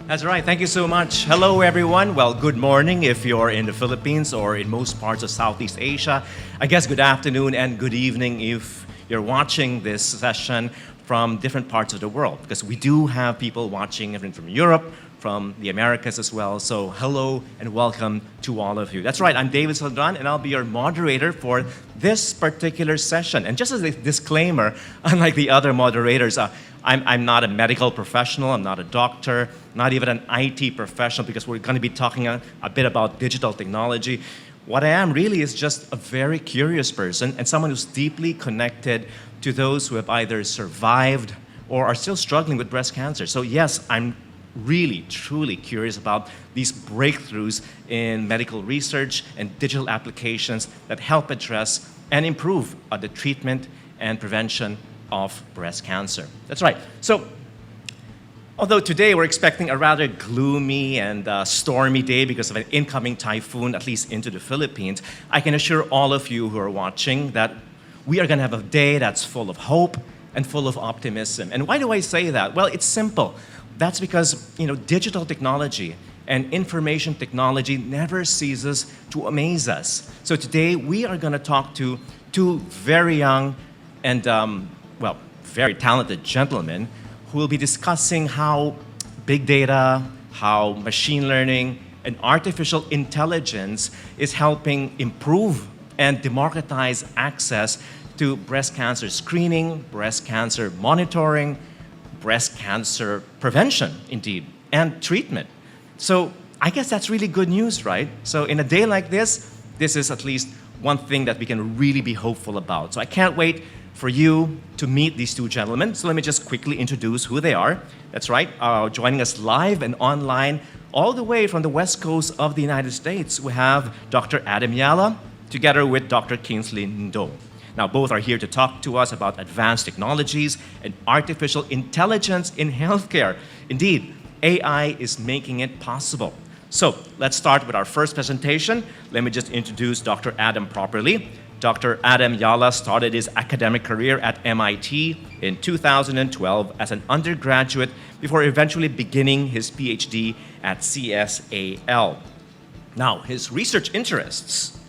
That's right. Thank you so much. Hello, everyone. Well, good morning if you're in the Philippines or in most parts of Southeast Asia. I guess good afternoon and good evening if you're watching this session from different parts of the world, because we do have people watching from Europe, from the Americas as well. So hello and welcome to all of you. That's right, I'm David Celdran, and I'll be your moderator for this particular session. And just as a disclaimer, unlike the other moderators, I'm not a medical professional, I'm not a doctor, not even an IT professional, because we're going to be talking a bit about digital technology. What I am really is just a very curious person and someone who's deeply connected to those who have either survived or are still struggling with breast cancer. So yes, I'm really, truly curious about these breakthroughs in medical research and digital applications that help address and improve the treatment and prevention of breast cancer. That's right. So, although today we're expecting a rather gloomy and stormy day because of an incoming typhoon, at least into the Philippines, I can assure all of you who are watching that we are going to have a day that's full of hope and full of optimism. And why do I say that? Well, it's simple. That's because, digital technology and information technology never ceases to amaze us. So today we are going to talk to two very young and, very talented gentlemen who will be discussing how big data, how machine learning, and artificial intelligence is helping improve and democratize access to breast cancer screening, breast cancer monitoring, breast cancer prevention, indeed, and treatment. So I guess that's really good news, right? So in a day like this is at least one thing that we can really be hopeful about. So I can't wait for you to meet these two gentlemen. So let me just quickly introduce who they are. That's right, joining us live and online all the way from the West Coast of the United States, we have Dr. Adam Yala together with Dr. Kingsley Ndoh. Now, both are here to talk to us about advanced technologies and artificial intelligence in healthcare. Indeed, AI is making it possible. So let's start with our first presentation. Let me just introduce Dr. Adam properly. Dr. Adam Yala started his academic career at MIT in 2012 as an undergraduate before eventually beginning his PhD at CSAL. Now, his research interests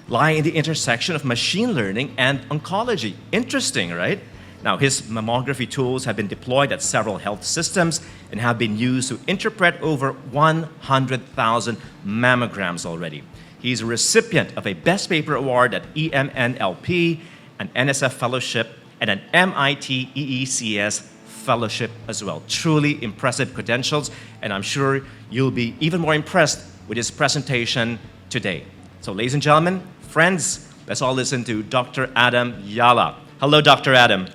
lie in the intersection of machine learning and oncology. Interesting, right? Now, his mammography tools have been deployed at several health systems and have been used to interpret over 100,000 mammograms already. He's a recipient of a Best Paper Award at EMNLP, an NSF Fellowship, and an MIT EECS Fellowship as well. Truly impressive credentials, and I'm sure you'll be even more impressed with his presentation today. So ladies and gentlemen, friends, let's all listen to Dr. Adam Yala. Hello, Dr. Adam.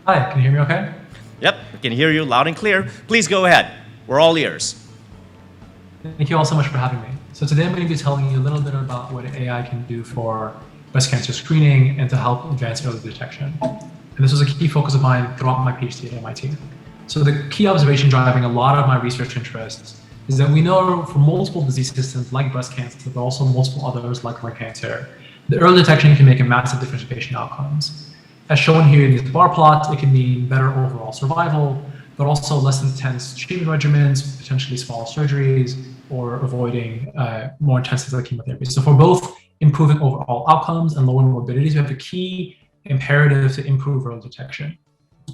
Hi, can you hear me okay? Yep, I can hear you loud and clear. Please go ahead. We're all ears. Thank you all so much for having me. So today I'm going to be telling you a little bit about what AI can do for breast cancer screening and to help advance early detection. And this was a key focus of mine throughout my PhD at MIT. So the key observation driving a lot of my research interests is that we know for multiple disease systems like breast cancer, but also multiple others like lung cancer, the early detection can make a massive difference in patient outcomes. As shown here in these bar plots, it can mean better overall survival, but also less intense treatment regimens, potentially smaller surgeries, or avoiding more intensive chemotherapy. So for both improving overall outcomes and lowering morbidities, we have a key imperative to improve early detection.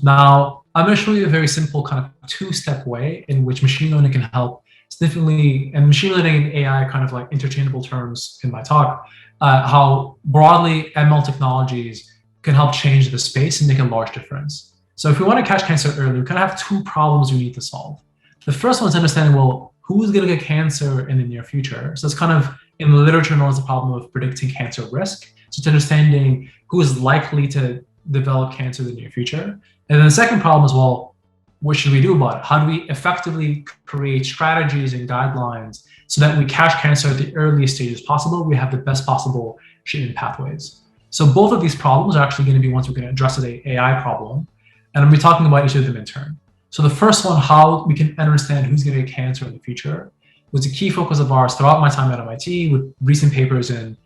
Now, I'm going to show you a very simple kind of two-step way in which machine learning can help significantly, and machine learning and AI are kind of like interchangeable terms in my talk, how broadly ML technologies can help change the space and make a large difference. So if we want to catch cancer early, we kind of have two problems we need to solve. The first one is understanding, well, who's going to get cancer in the near future? So it's kind of, in the literature, known as the problem of predicting cancer risk. So it's understanding who is likely to develop cancer in the near future. And then the second problem is, well, what should we do about it? How do we effectively create strategies and guidelines so that we catch cancer at the earliest stages possible? We have the best possible treatment pathways. So both of these problems are actually going to be ones we're going to address as an AI problem. And I'm going to be talking about each of them in turn. So the first one, how we can understand who's going to get cancer in the future, was a key focus of ours throughout my time at MIT with recent papers in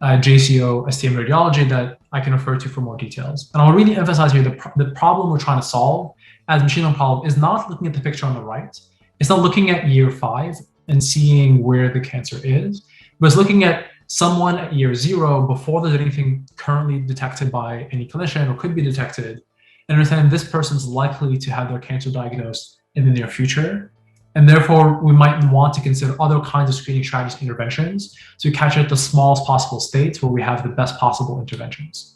JCO, STM radiology that I can refer to for more details. And I'll really emphasize here the problem we're trying to solve as machine learning problem is not looking at the picture on the right. It's not looking at year 5 and seeing where the cancer is, but it's looking at someone at year 0 before there's anything currently detected by any clinician or could be detected, and understand this person's likely to have their cancer diagnosed in the near future. And therefore, we might want to consider other kinds of screening strategies and interventions to catch it at the smallest possible states where we have the best possible interventions.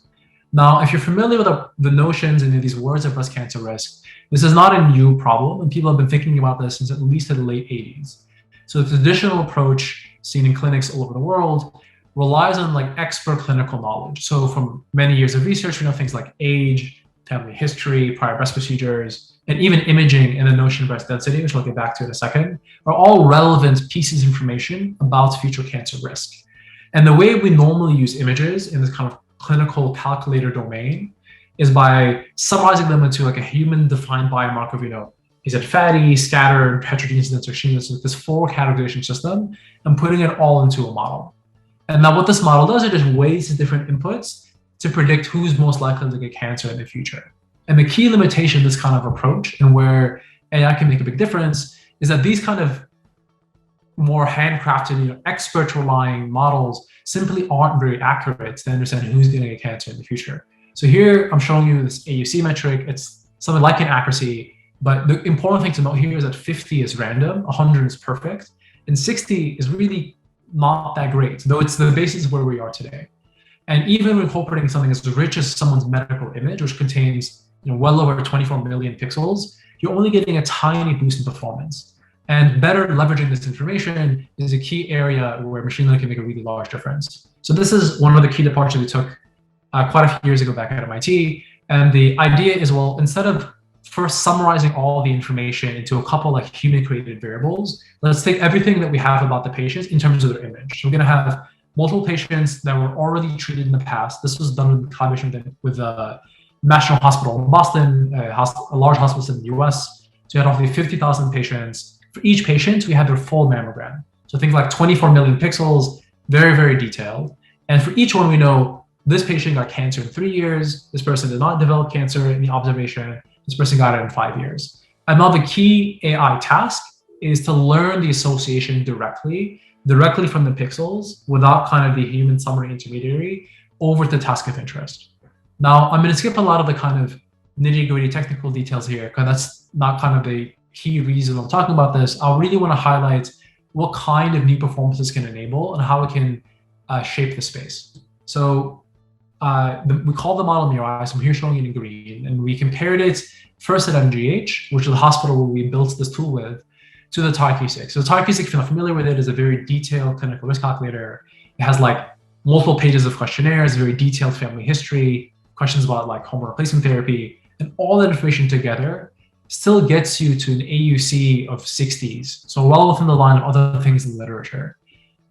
Now, if you're familiar with the notions and these words of breast cancer risk, this is not a new problem, and people have been thinking about this since at least the late 80s. So the traditional approach seen in clinics all over the world relies on like expert clinical knowledge. So from many years of research, we know things like age, family history, prior breast procedures, and even imaging and the notion of breast density, which I'll get back to in a second, are all relevant pieces of information about future cancer risk. And the way we normally use images in this kind of clinical calculator domain is by summarizing them into like a human-defined biomarker. You know, is it fatty, scattered, heterogeneous, dense, or homogeneous? This 4 categorization system, and putting it all into a model. And now what this model does, it just weighs the different inputs to predict who's most likely to get cancer in the future. And the key limitation of this kind of approach, and where AI can make a big difference, is that these kind of more handcrafted, expert-relying models simply aren't very accurate to understand who's going to get cancer in the future. So here I'm showing you this AUC metric. It's something like an accuracy, but the important thing to note here is that 50 is random, 100 is perfect, and 60 is really not that great, though it's the basis of where we are today. And even incorporating something as rich as someone's medical image, which contains well over 24 million pixels, you're only getting a tiny boost in performance. And better leveraging this information is a key area where machine learning can make a really large difference. So this is one of the key departures we took quite a few years ago back at MIT. And the idea is, well, instead of first summarizing all the information into a couple like human-created variables, let's take everything that we have about the patients in terms of their image. So we're going to have multiple patients that were already treated in the past. This was done in collaboration with the National Hospital in Boston, a large hospital in the U.S. So you had roughly 50,000 patients. For each patient, we had their full mammogram. So things like 24 million pixels, very, very detailed. And for each one, we know this patient got cancer in 3 years. This person did not develop cancer in the observation. This person got it in 5 years. And now the key AI task is to learn the association directly from the pixels without kind of the human summary intermediary over to the task of interest. Now, I'm going to skip a lot of the kind of nitty-gritty technical details here, because that's not kind of the key reason I'm talking about this. I really want to highlight what kind of new performances can enable and how it can shape the space. So we call the model Mirai, so I'm here showing it in green, and we compared it first at MGH, which is the hospital where we built this tool with, to the TARQ-6. So the TARQ-6, if you're not familiar with it, is a very detailed clinical risk calculator. It has like multiple pages of questionnaires, very detailed family history, questions about like hormone replacement therapy, and all that information together still gets you to an AUC of 60s. So well within the line of other things in the literature.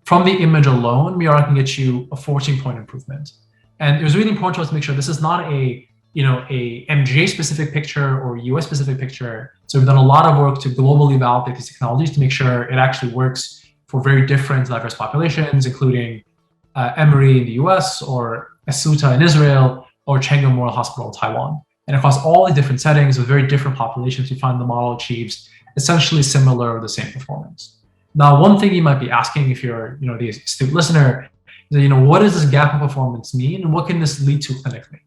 From the image alone, Mirai can get you a 14-point improvement. And it was really important to us to make sure this is not a MGA specific picture or US specific picture. So we've done a lot of work to globally validate these technologies to make sure it actually works for very different diverse populations, including Emory in the US, or Asuta in Israel, or Cheng Memorial Hospital in Taiwan. And across all the different settings with very different populations, we find the model achieves essentially similar or the same performance. Now, one thing you might be asking if you're the astute listener is that, what does this gap in performance mean, and what can this lead to clinically?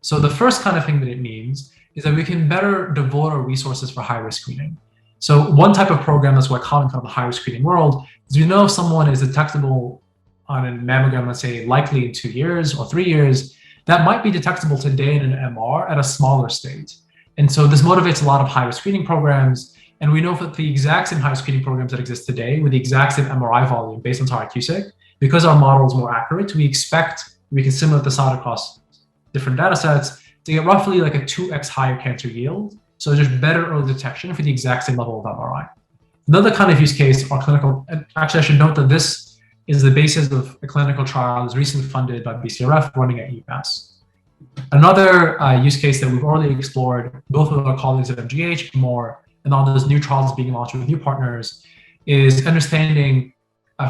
So the first kind of thing that it means is that we can better devote our resources for high-risk screening. So one type of program that's quite common in the high-risk screening world is we know if someone is detectable on a mammogram, let's say likely in 2 years or 3 years, that might be detectable today in an MR at a smaller state. And so this motivates a lot of high-risk screening programs. And we know that the exact same high-risk screening programs that exist today with the exact same MRI volume based on TARQ-6, because our model is more accurate, we expect we can simulate this out across different data sets to get roughly like a 2x higher cancer yield. So there's better early detection for the exact same level of MRI. Another kind of use case are clinical, and actually I should note that this is the basis of a clinical trial that was recently funded by BCRF running at UMass. Another use case that we've already explored, both with our colleagues at MGH more, and all those new trials being launched with new partners, is understanding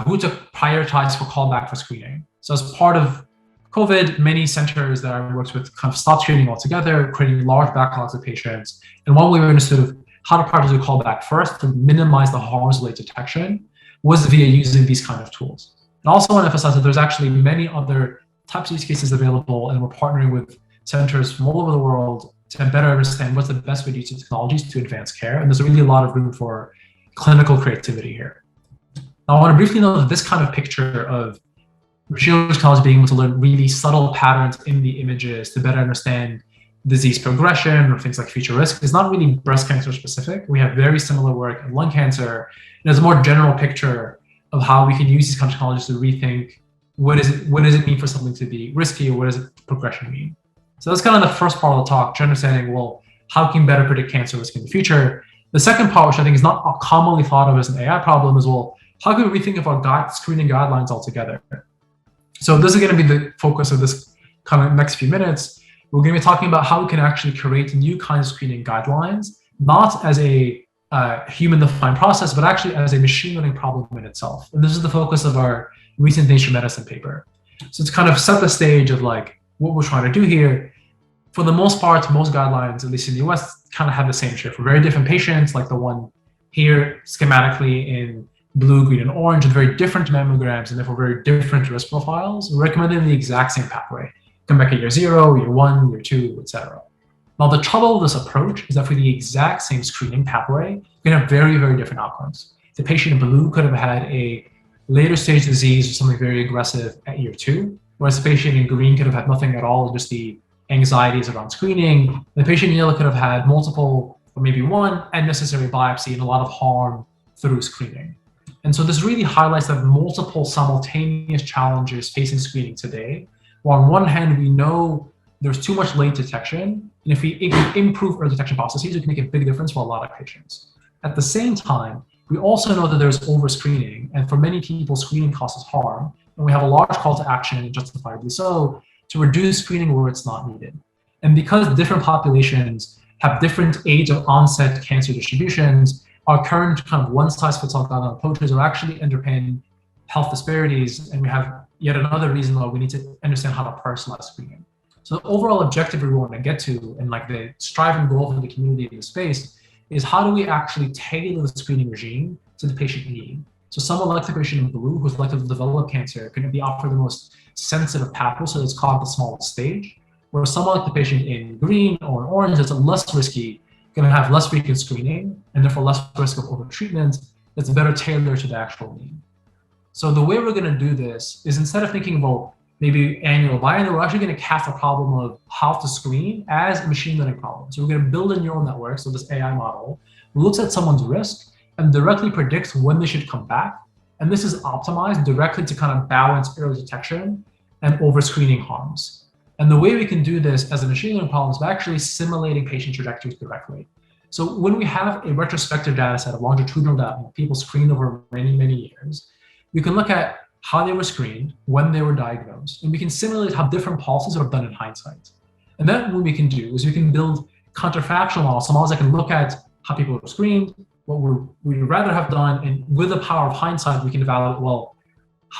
who to prioritize for callback for screening. So as part of COVID, many centers that I worked with kind of stopped screening altogether, creating large backlogs of patients. And one way we understood how to prioritize a callback first to minimize the harms related detection was via using these kind of tools. And I also want to emphasize that there's actually many other types of use cases available, and we're partnering with centers from all over the world to better understand what's the best way to use technologies to advance care. And there's really a lot of room for clinical creativity here. Now, I want to briefly note that this kind of picture of machine learning technology being able to learn really subtle patterns in the images to better understand disease progression or things like future risk is not really breast cancer specific. We have very similar work in lung cancer. And there's a more general picture of how we can use these kind of technologies to rethink what does it mean for something to be risky, or what does progression mean? So that's kind of the first part of the talk, to understanding, well, how can we better predict cancer risk in the future? The second part, which I think is not commonly thought of as an AI problem, is, well, how can we rethink of our screening guidelines altogether? So this is going to be the focus of this kind of next few minutes. We're going to be talking about how we can actually create new kinds of screening guidelines, not as a human-defined process, but actually as a machine learning problem in itself. And this is the focus of our recent Nature Medicine paper. So to kind of set the stage of like what we're trying to do here, for the most part, most guidelines, at least in the US, kind of have the same shape for very different patients, like the one here schematically in blue, green, and orange, with very different mammograms and therefore very different risk profiles. We're recommending the exact same pathway. Come back at year 0, year 1, year 2, etc. Now, the trouble with this approach is that for the exact same screening pathway, you can have very, very different outcomes. The patient in blue could have had a later stage disease or something very aggressive at year 2, whereas the patient in green could have had nothing at all, just the anxieties around screening. The patient in yellow could have had multiple, or maybe one, unnecessary biopsy and a lot of harm through screening. And so this really highlights that multiple simultaneous challenges facing screening today. While on one hand, we know there's too much late detection, and if we improve early detection processes, we can make a big difference for a lot of patients. At the same time, we also know that there's over-screening, and for many people, screening causes harm, and we have a large call to action, and justifiably so, to reduce screening where it's not needed. And because different populations have different age of onset cancer distributions, our current kind of one-size-fits-all guideline approaches are actually underpin health disparities, and we have yet another reason why we need to understand how to personalize screening. So the overall objective we want to get to, and like the striving goal for the community in the space, is how do we actually tailor the screening regime to the patient need? So someone like the patient in blue who's likely to develop cancer can be offered the most sensitive pathway, so it's called the smallest stage, whereas someone like the patient in green or in orange that's less risky, going to have less frequent screening and therefore less risk of over-treatment that's better tailored to the actual need. So the way we're going to do this is, instead of thinking about maybe annual or biannual, we're actually going to cast a problem of how to screen as a machine learning problem. So we're going to build a neural network, so this AI model looks at someone's risk and directly predicts when they should come back. And this is optimized directly to kind of balance early detection and over-screening harms. And the way we can do this as a machine learning problem is by actually simulating patient trajectories directly. So when we have a retrospective data set of longitudinal data, people screened over many, many years, we can look at how they were screened, when they were diagnosed, and we can simulate how different policies are done in hindsight. And then what we can do is we can build counterfactual models, so models that can look at how people were screened, what we'd rather have done, and with the power of hindsight, we can evaluate, well,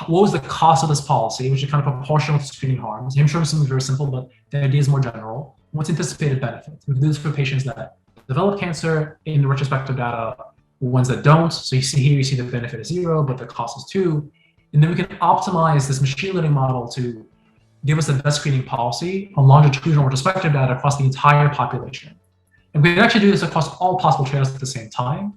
what was the cost of this policy, which is kind of proportional to screening harms. I'm showing something very simple, but the idea is more general. What's anticipated benefit? We can do this for patients that develop cancer in the retrospective data, ones that don't. So you see here, you see the benefit is 0, but the cost is 2. And then we can optimize this machine learning model to give us the best screening policy on longitudinal retrospective data across the entire population. And we can actually do this across all possible trade-offs at the same time.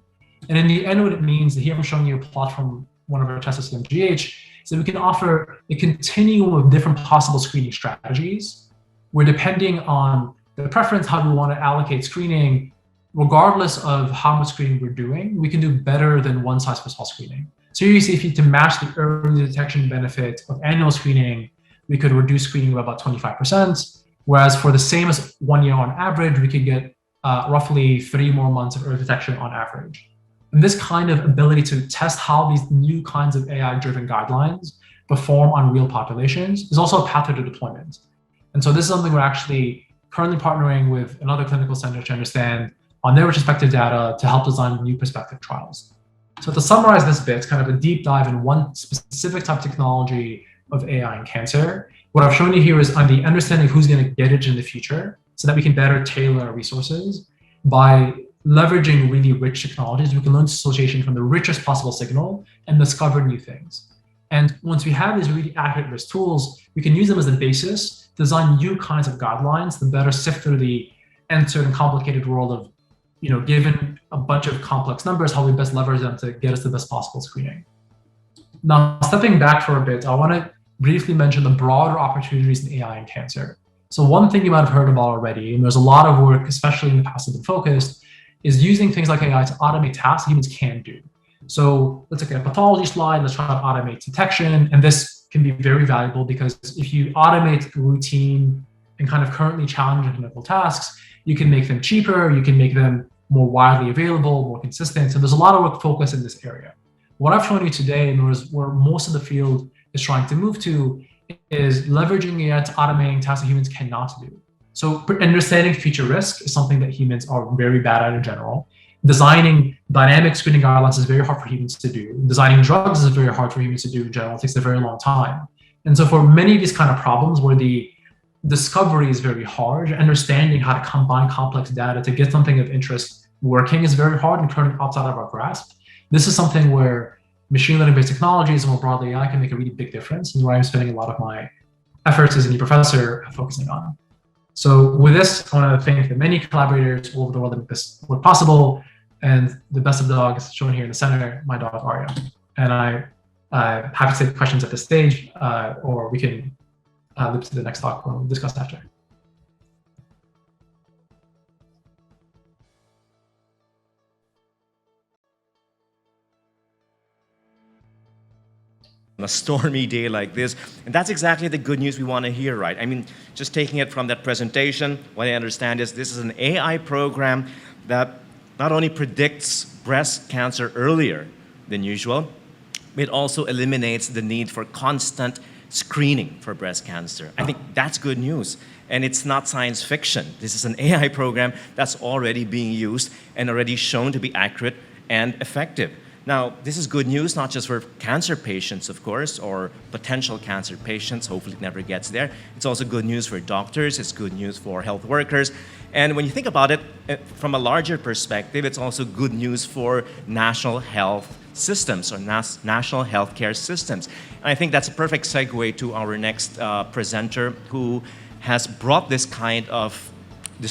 And in the end, what it means, here I'm showing you a plot from one of our tests at MGH, so we can offer a continuum of different possible screening strategies, where depending on the preference, how we want to allocate screening, regardless of how much screening we're doing, we can do better than one-size-fits-all screening. So here you see, if you to match the early detection benefit of annual screening, we could reduce screening by about 25%, whereas for the same as 1 year on average, we could get roughly 3 more months of early detection on average. And this kind of ability to test how these new kinds of AI-driven guidelines perform on real populations is also a pathway to deployment. And so this is something we're actually currently partnering with another clinical center to understand on their retrospective data to help design new prospective trials. So to summarize this bit, it's kind of a deep dive in one specific type of technology of AI in cancer. What I've shown you here is on the understanding of who's going to get it in the future so that we can better tailor our resources. By leveraging really rich technologies, we can learn association from the richest possible signal and discover new things. And once we have these really accurate risk tools, we can use them as the basis to design new kinds of guidelines to better sift through the uncertain, complicated world of, given a bunch of complex numbers, how we best leverage them to get us the best possible screening. Now, stepping back for a bit, I want to briefly mention the broader opportunities in AI and cancer. So one thing you might have heard about already, and there's a lot of work, especially in the past, that have been focused, is using things like AI to automate tasks humans can't do. So let's look at a pathology slide. Let's try to automate detection. And this can be very valuable because if you automate routine and kind of currently challenging clinical tasks, you can make them cheaper, you can make them more widely available, more consistent. So there's a lot of work focused in this area. What I've shown you today, and where most of the field is trying to move to, is leveraging AI to automating tasks that humans cannot do. So understanding future risk is something that humans are very bad at in general. Designing dynamic screening guidelines is very hard for humans to do. Designing drugs is very hard for humans to do in general. It takes a very long time. And so for many of these kind of problems where the discovery is very hard, understanding how to combine complex data to get something of interest working is very hard and currently outside of our grasp. This is something where machine learning-based technologies and more broadly AI can make a really big difference, and where I'm spending a lot of my efforts as a new professor focusing on. So with this, I want to thank the many collaborators all over the world that make this work possible, and the best of dogs shown here in the center, my dog Arya. And I'm happy to take questions at this stage, or we can loop to the next talk where we'll discuss after. On a stormy day like this. And that's exactly the good news we want to hear, right? I mean, just taking it from that presentation, what I understand is this is an AI program that not only predicts breast cancer earlier than usual, it also eliminates the need for constant screening for breast cancer. I think that's good news. And it's not science fiction. This is an AI program that's already being used and already shown to be accurate and effective. Now, this is good news, not just for cancer patients, of course, or potential cancer patients. Hopefully it never gets there. It's also good news for doctors. It's good news for health workers. And when you think about it from a larger perspective, it's also good news for national health systems or national healthcare systems. And I think that's a perfect segue to our next presenter, who has brought this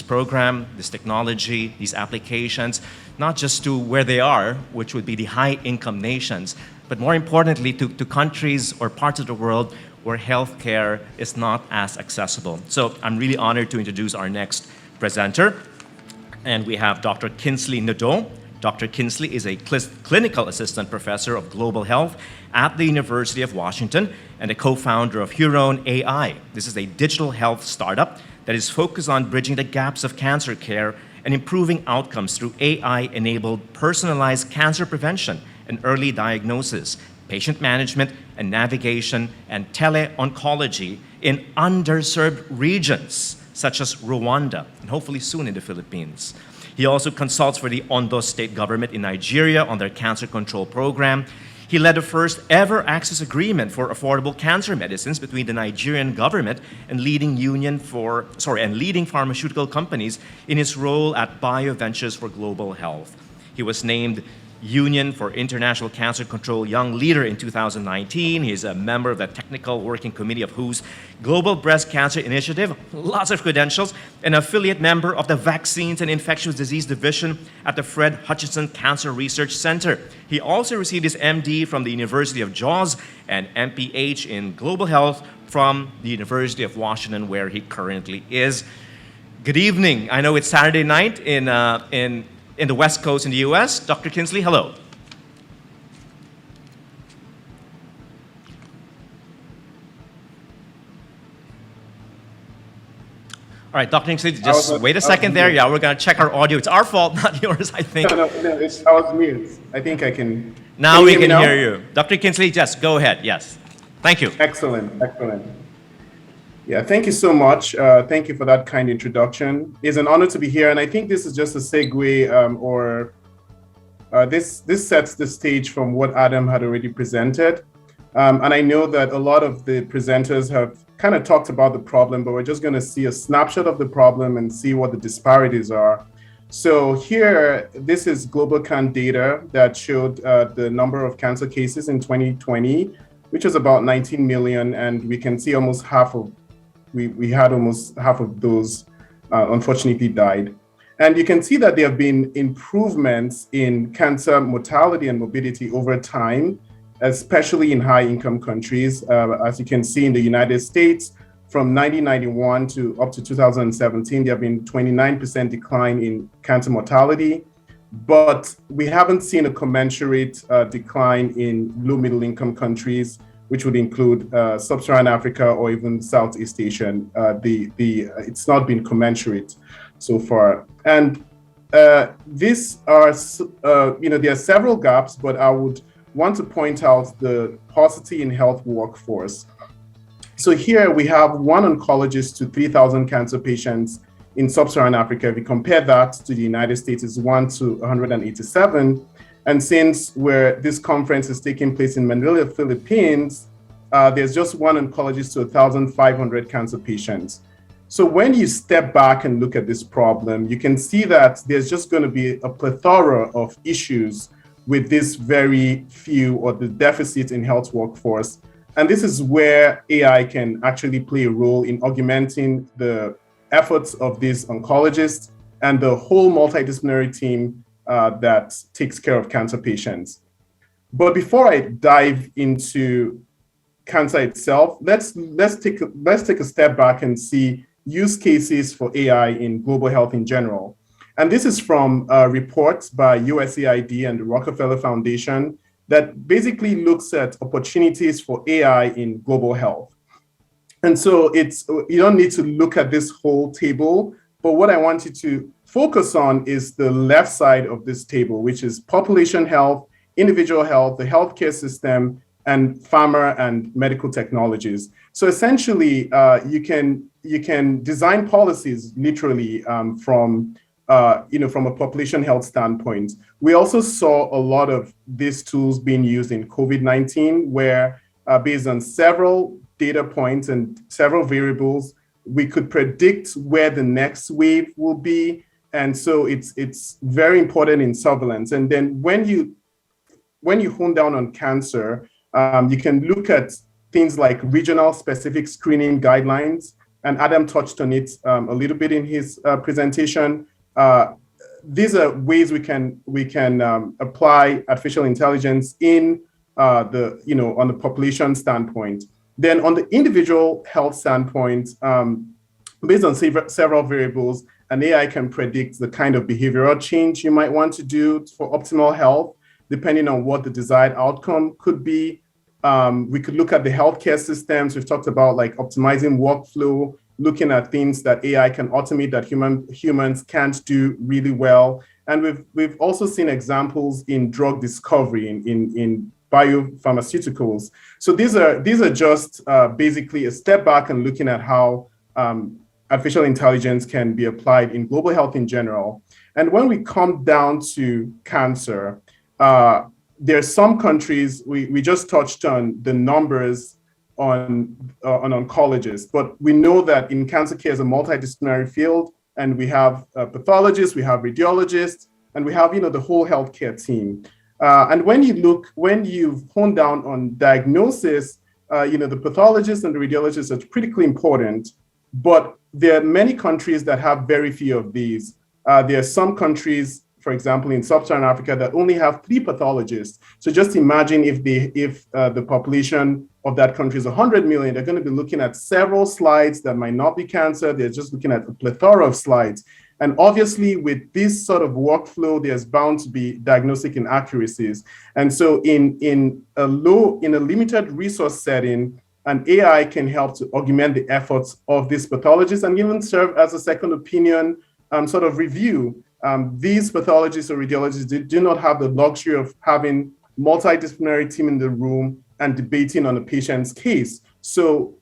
program, this technology, these applications, not just to where they are, which would be the high-income nations, but more importantly to countries or parts of the world where healthcare is not as accessible. So I'm really honored to introduce our next presenter. And we have Dr. Kingsley Ndoh. Dr. Kingsley is a clinical assistant professor of global health at the University of Washington and a co-founder of Hurone AI. This is a digital health startup that is focused on bridging the gaps of cancer care and improving outcomes through AI-enabled personalized cancer prevention and early diagnosis, patient management and navigation, and tele-oncology in underserved regions such as Rwanda and hopefully soon in the Philippines. He also consults for the Ondo state government in Nigeria on their cancer control program. He led the first ever access agreement for affordable cancer medicines between the Nigerian government and leading pharmaceutical companies in his role at BioVentures for Global Health. He was named Union for International Cancer Control Young Leader in 2019. He is a member of the Technical Working Committee of WHO's Global Breast Cancer Initiative, lots of credentials, an affiliate member of the Vaccines and Infectious Disease Division at the Fred Hutchinson Cancer Research Center. He also received his MD from the University of Jaws and MPH in Global Health from the University of Washington, where he currently is. Good evening. I know it's Saturday night in the West Coast in the US. Dr. Kingsley, hello. All right, Dr. Kingsley, just wait a second there. Yeah, we're going to check our audio. It's our fault, not yours, I think. No, I was mute. I think I can. Now we can hear you. Dr. Kingsley, just go ahead. Yes. Thank you. Excellent. Yeah, thank you so much. Thank you for that kind introduction. It's an honor to be here. And I think this is just a segue or This sets the stage from what Adam had already presented. And I know that a lot of the presenters have kind of talked about the problem, but we're just going to see a snapshot of the problem and see what the disparities are. So here, this is GlobalCan data that showed the number of cancer cases in 2020, which was about 19 million. And we can see almost half of, we had almost half of those unfortunately died. And you can see that there have been improvements in cancer mortality and morbidity over time, especially in high-income countries. As you can see in the United States, from 1991 to up to 2017, there have been 29% decline in cancer mortality, but we haven't seen a commensurate decline in low-middle income countries, which would include Sub-Saharan Africa or even Southeast Asia. It's not been commensurate so far. And these are, there are several gaps, but I would want to point out the paucity in health workforce. So here we have one oncologist to 3,000 cancer patients in Sub-Saharan Africa. If we compare that to the United States, it's 1 to 187. And since this conference is taking place in Manila, Philippines, there's just one oncologist to 1,500 cancer patients. So when you step back and look at this problem, you can see that there's just going to be a plethora of issues with this very few or the deficit in health workforce. And this is where AI can actually play a role in augmenting the efforts of these oncologists and the whole multidisciplinary team that takes care of cancer patients. But before I dive into cancer itself, let's take a step back and see use cases for AI in global health in general. And this is from reports by U.S.A and the Rockefeller Foundation that basically looks at opportunities for AI in global health. And so you don't need to look at this whole table, but what I want you to focus on is the left side of this table, which is population health, individual health, the healthcare system, and pharma and medical technologies. So essentially, you can design policies literally from a population health standpoint. We also saw a lot of these tools being used in COVID-19, where based on several data points and several variables, we could predict where the next wave will be. And so it's very important in surveillance. And then when you hone down on cancer, you can look at things like regional specific screening guidelines. And Adam touched on it a little bit in his presentation. These are ways we can apply artificial intelligence in on the population standpoint. Then on the individual health standpoint, based on several variables, an AI can predict the kind of behavioral change you might want to do for optimal health, depending on what the desired outcome could be. We could look at the healthcare systems. We've talked about like optimizing workflow, looking at things that AI can automate that humans can't do really well. And we've also seen examples in drug discovery, in biopharmaceuticals. So these are just basically a step back and looking at how artificial intelligence can be applied in global health in general. And when we come down to cancer, there are some countries, we just touched on the numbers on oncologists, but we know that in cancer care is a multidisciplinary field, and we have pathologists, we have radiologists, and we have the whole healthcare team. And when you've honed down on diagnosis, the pathologists and the radiologists are critically important, but there are many countries that have very few of these. There are some countries, for example, in Sub-Saharan Africa, that only have 3 pathologists. So just imagine if the population of that country is 100 million, they're going to be looking at several slides that might not be cancer. They're just looking at a plethora of slides. And obviously, with this sort of workflow, there's bound to be diagnostic inaccuracies. And so in a limited resource setting, an AI can help to augment the efforts of these pathologists and even serve as a second opinion sort of review. These pathologists or radiologists do not have the luxury of having multidisciplinary team in the room and debating on a patient's case. So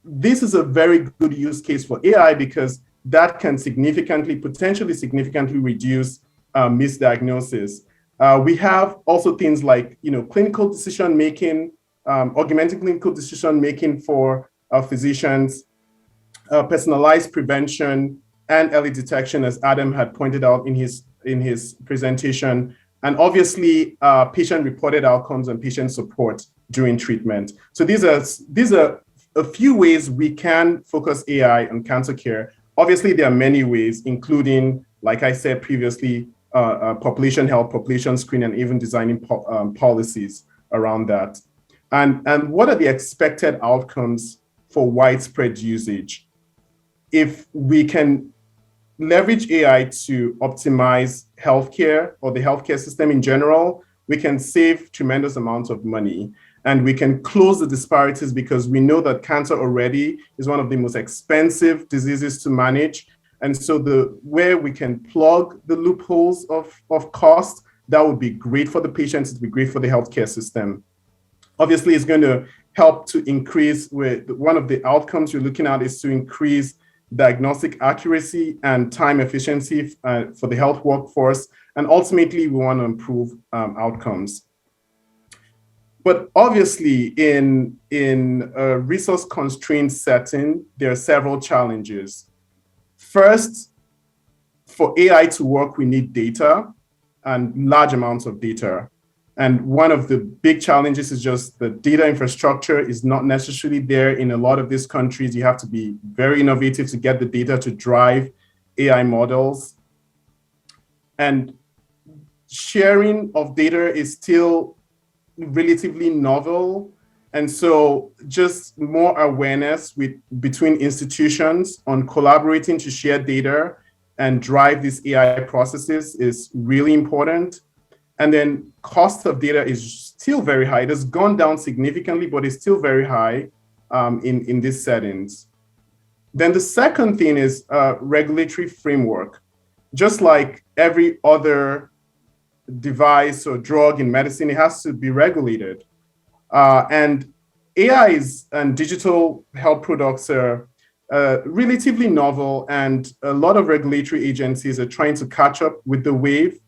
this is a very good use case for AI because that can potentially significantly reduce misdiagnosis. We have also things like, clinical decision making, augmenting clinical decision making for physicians, personalized prevention and early detection, as Adam had pointed out in his presentation, and obviously patient-reported outcomes and patient support during treatment. So these are a few ways we can focus AI on cancer care. Obviously, there are many ways, including, like I said previously, population health, population screen, and even designing policies around that. And what are the expected outcomes for widespread usage? If we can leverage AI to optimize healthcare or the healthcare system in general, we can save tremendous amounts of money. And we can close the disparities, because we know that cancer already is one of the most expensive diseases to manage. And so where we can plug the loopholes of cost, that would be great for the patients, it'd be great for the healthcare system. Obviously, it's going to help to increase, one of the outcomes you're looking at is to increase diagnostic accuracy and time efficiency for the health workforce. And ultimately, we want to improve outcomes. But obviously, in a resource-constrained setting, there are several challenges. First, for AI to work, we need data and large amounts of data. And one of the big challenges is just the data infrastructure is not necessarily there in a lot of these countries. You have to be very innovative to get the data to drive AI models. And sharing of data is still relatively novel. And so just more awareness between institutions on collaborating to share data and drive these AI processes is really important. And then cost of data is still very high. It has gone down significantly, but it's still very high in these settings. Then the second thing is regulatory framework. Just like every other device or drug in medicine, it has to be regulated. And AIs and digital health products are relatively novel, and a lot of regulatory agencies are trying to catch up with the wave.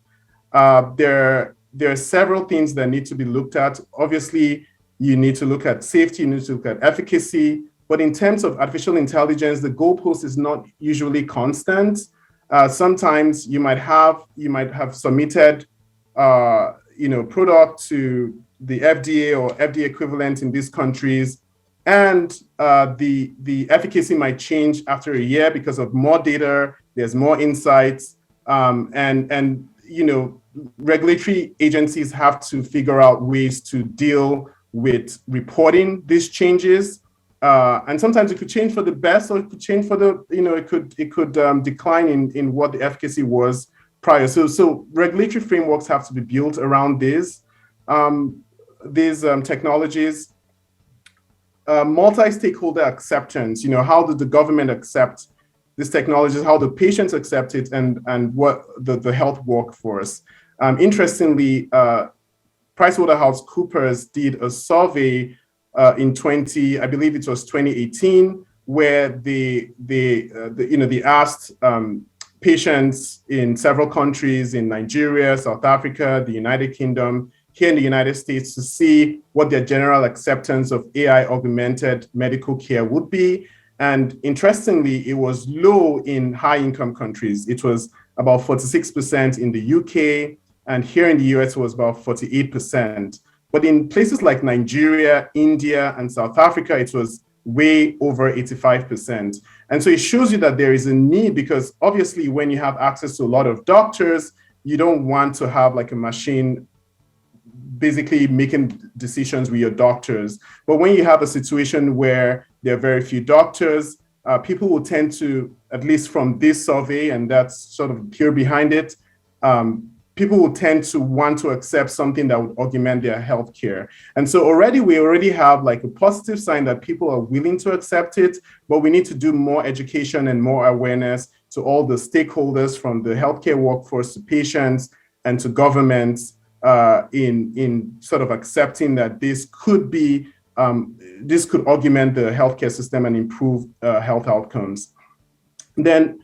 There are several things that need to be looked at. Obviously, you need to look at safety, you need to look at efficacy, but in terms of artificial intelligence, the goalpost is not usually constant. Sometimes you might have submitted product to the FDA or FDA equivalent in these countries, and the efficacy might change after a year because of more data, there's more insights, and regulatory agencies have to figure out ways to deal with reporting these changes. And sometimes it could change for the best, or it could change for the, it could decline in what the efficacy was prior. So regulatory frameworks have to be built around these technologies. Multi-stakeholder acceptance, how did the government accept these technologies, how the patients accept it, and what the health workforce. Interestingly, PricewaterhouseCoopers did a survey in 2018, where they asked patients in several countries, in Nigeria, South Africa, the United Kingdom, here in the United States, to see what their general acceptance of AI augmented medical care would be. And interestingly, it was low in high income countries. It was about 46% in the UK, and here in the US it was about 48%. But in places like Nigeria, India, and South Africa, it was way over 85%. And so it shows you that there is a need, because obviously when you have access to a lot of doctors, you don't want to have like a machine basically making decisions with your doctors. But when you have a situation where there are very few doctors, people will tend to, at least from this survey, and that's sort of pure behind it, people will tend to want to accept something that would augment their healthcare. And so we already have like a positive sign that people are willing to accept it, but we need to do more education and more awareness to all the stakeholders, from the healthcare workforce to patients and to governments, in sort of accepting that this could augment the healthcare system and improve health outcomes. Then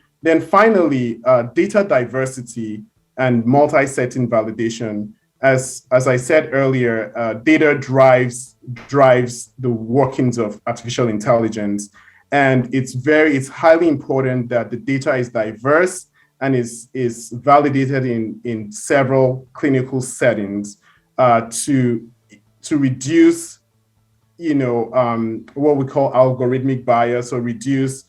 finally, data diversity and multi-setting validation. as I said earlier, data drives the workings of artificial intelligence, and it's highly important that the data is diverse and is validated in several clinical settings to reduce, what we call algorithmic bias, or reduce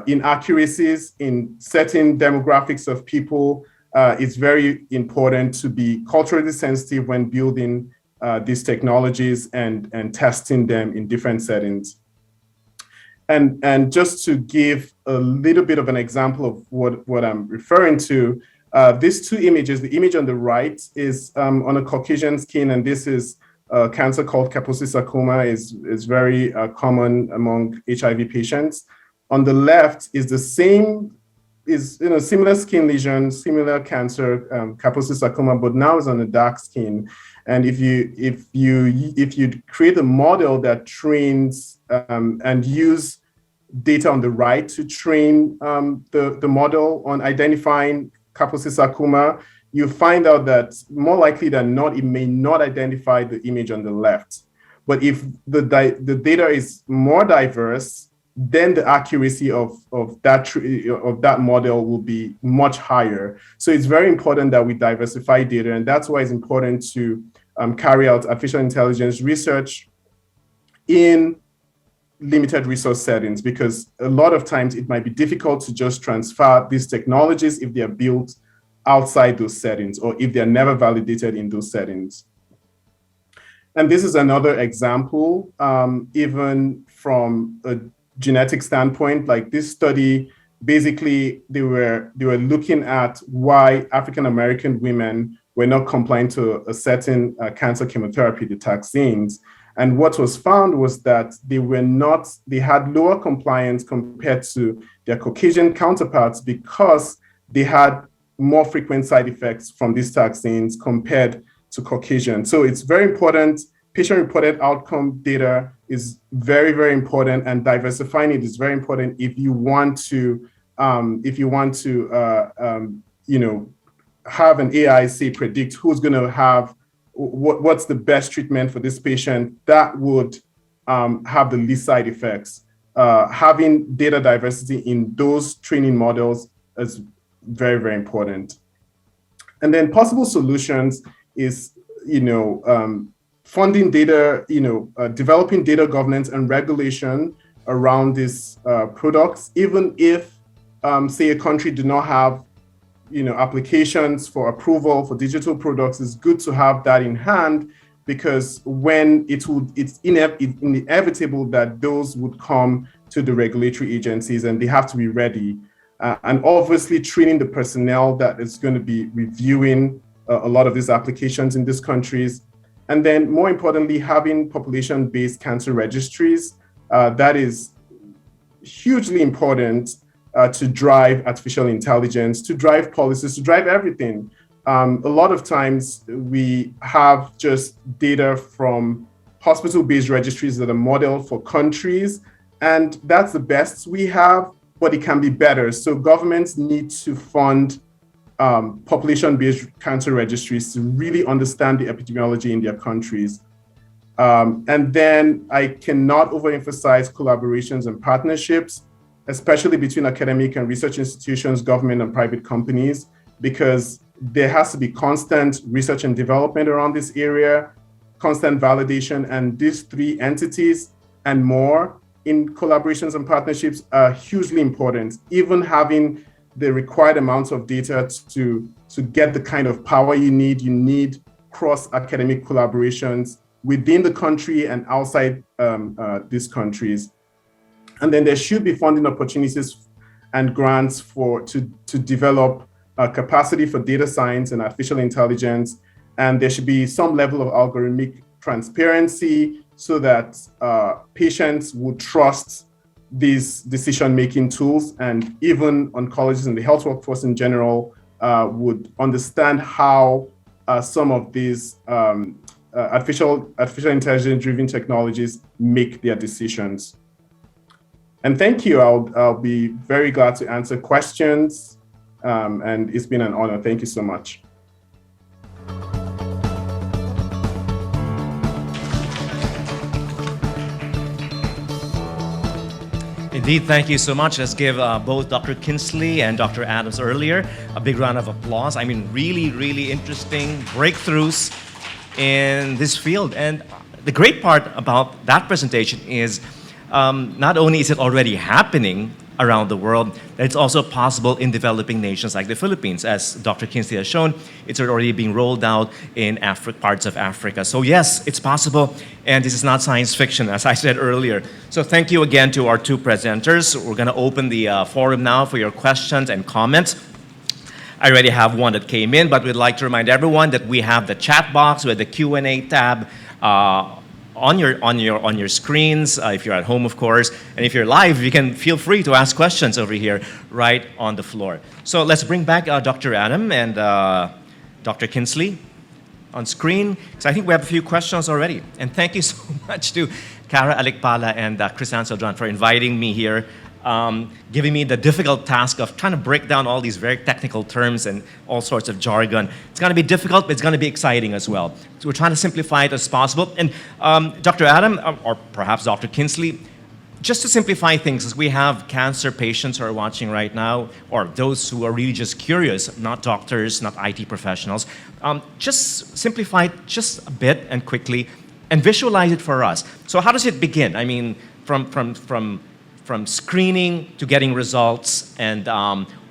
inaccuracies in certain demographics of people. It's very important to be culturally sensitive when building these technologies and testing them in different settings. And just to give a little bit of an example of what I'm referring to, these two images, the image on the right is on a Caucasian skin, and this is a cancer called Kaposi sarcoma, is very common among HIV patients. On the left is the same, similar skin lesion, similar cancer, Kaposi sarcoma, but now it's on a dark skin. And if you create a model that trains and use data on the right to train the model on identifying Kaposi sarcoma, you find out that more likely than not, it may not identify the image on the left. But if the data is more diverse, then the accuracy of that model will be much higher. So it's very important that we diversify data, and that's why it's important to carry out artificial intelligence research in limited resource settings, because a lot of times it might be difficult to just transfer these technologies if they are built outside those settings, or if they're never validated in those settings. And this is another example, even from a genetic standpoint. Like this study, basically they were looking at why African-American women were not compliant to a certain cancer chemotherapy, the taxanes. And what was found was that they had lower compliance compared to their Caucasian counterparts because they had more frequent side effects from these taxanes compared to Caucasian. So it's very important. Patient-reported outcome data is very, very important, and diversifying it is very important if you want to have an AI say predict who's going to have what's the best treatment for this patient that would have the least side effects. Having data diversity in those training models is very, very important. And then possible solutions is, funding data, developing data governance and regulation around these products. Even if, say, a country do not have, applications for approval for digital products, it's good to have that in hand, because when it's inevitable that those would come to the regulatory agencies, and they have to be ready. And obviously training the personnel that is going to be reviewing a lot of these applications in these countries. And then more importantly, having population-based cancer registries, that is hugely important to drive artificial intelligence, to drive policies, to drive everything. A lot of times we have just data from hospital-based registries that are modeled for countries, and that's the best we have, but it can be better. So governments need to fund population-based cancer registries to really understand the epidemiology in their countries. And then I cannot overemphasize collaborations and partnerships, especially between academic and research institutions, government and private companies, because there has to be constant research and development around this area, constant validation, and these three entities and more in collaborations and partnerships are hugely important. Even having the required amounts of data to get the kind of power you need cross-academic collaborations within the country and outside these countries. And then there should be funding opportunities and grants to develop capacity for data science and artificial intelligence. And there should be some level of algorithmic transparency so that patients would trust these decision-making tools, and even oncologists and the health workforce in general would understand how some of these artificial intelligence-driven technologies make their decisions. And thank you. I'll be very glad to answer questions, and it's been an honor. Thank you so much. Indeed, thank you so much. Let's give both Dr. Kingsley and Dr. Adams earlier a big round of applause. I mean, really, really interesting breakthroughs in this field. And the great part about that presentation is not only is it already happening around the world, it's also possible in developing nations like the Philippines. As Dr. Kingsley has shown, it's already being rolled out in parts of Africa. So yes, it's possible, and this is not science fiction, as I said earlier. So thank you again to our two presenters. We're gonna open the forum now for your questions and comments. I already have one that came in, but we'd like to remind everyone that we have the chat box with the Q&A tab on your screens, if you're at home, of course, and if you're live, you can feel free to ask questions over here, right on the floor. So let's bring back Dr. Adam and Dr. Kingsley on screen, because I think we have a few questions already. And thank you so much to Cara Alikpala and David Celdran for inviting me here, giving me the difficult task of trying to break down all these very technical terms and all sorts of jargon. It's going to be difficult, but it's going to be exciting as well. So we're trying to simplify it as possible. And Dr. Adam, or perhaps Dr. Kingsley, just to simplify things, as we have cancer patients who are watching right now, or those who are really just curious, not doctors, not IT professionals, just simplify it just a bit and quickly, and visualize it for us. So how does it begin? I mean, from screening to getting results, and